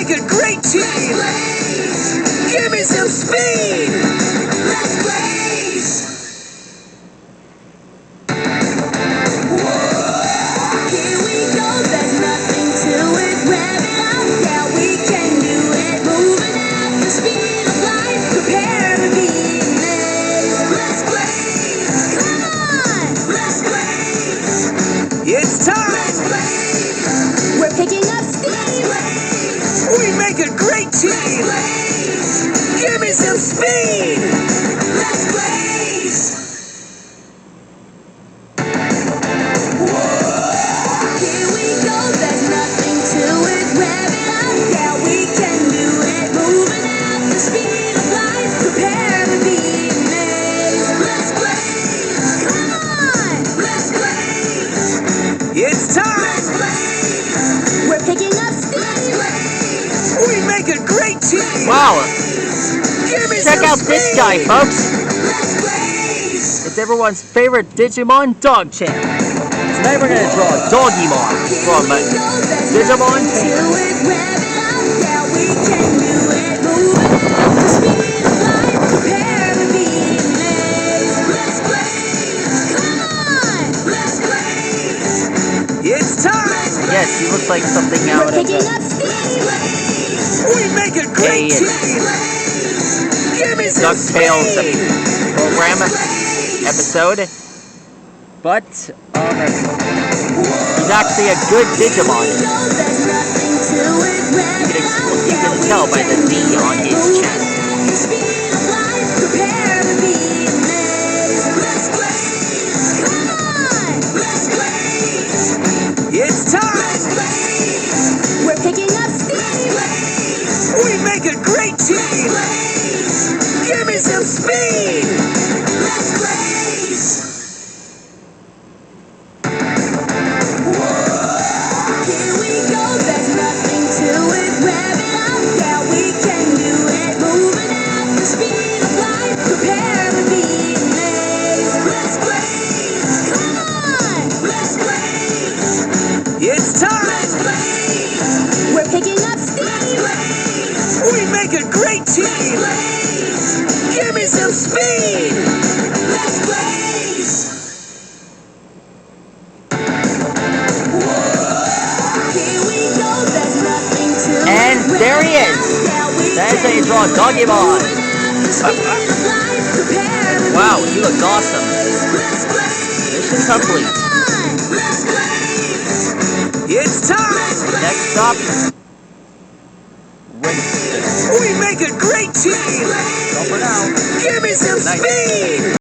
make a great team. Give me some speed. Let's race. Here we go, there's nothing to it. Rev it up, yeah, we can do it. Moving at the speed of light, prepare to be amazed. Let's race. Come on. Let's race. It's time. Let's race. We're picking up speed. We make a great team. Give me some speed. Let's race. Here we go, there's nothing to it. Rev it up, yeah, we can do it. Moving at the speed of light, prepare to be amazed. Let's race. Come on. Let's race. It's time. Let's race. We're picking up speed. We make a great team. Wow. Check out this guy, folks. It's everyone's favorite Digimon dog champ. Tonight we're going to draw Doggymon from Digimon Tamers. It's time. Yes, he looks like something out of We make a great team. Give me some DuckTales program episode, but he's actually a good Digimon. You can tell by the Z on his chest. It's time. We're picking up speed. We make a great team. Give me some speed. Let's race. Here we go, there's nothing to it. Rev it up, yeah, we can do it. Moving at the speed of light, prepare to be amazed. Let's race. Come on. Let's race. It's time. Let's race. We're picking up speed. We make a great team. Give me some speed. Let's race. Here we go, there's nothing to it. And there he is. That's how you draw Doggymon. Wow, he looks awesome. Mission complete. It's time. Next stop, We make a great team. over now. Give me some speed.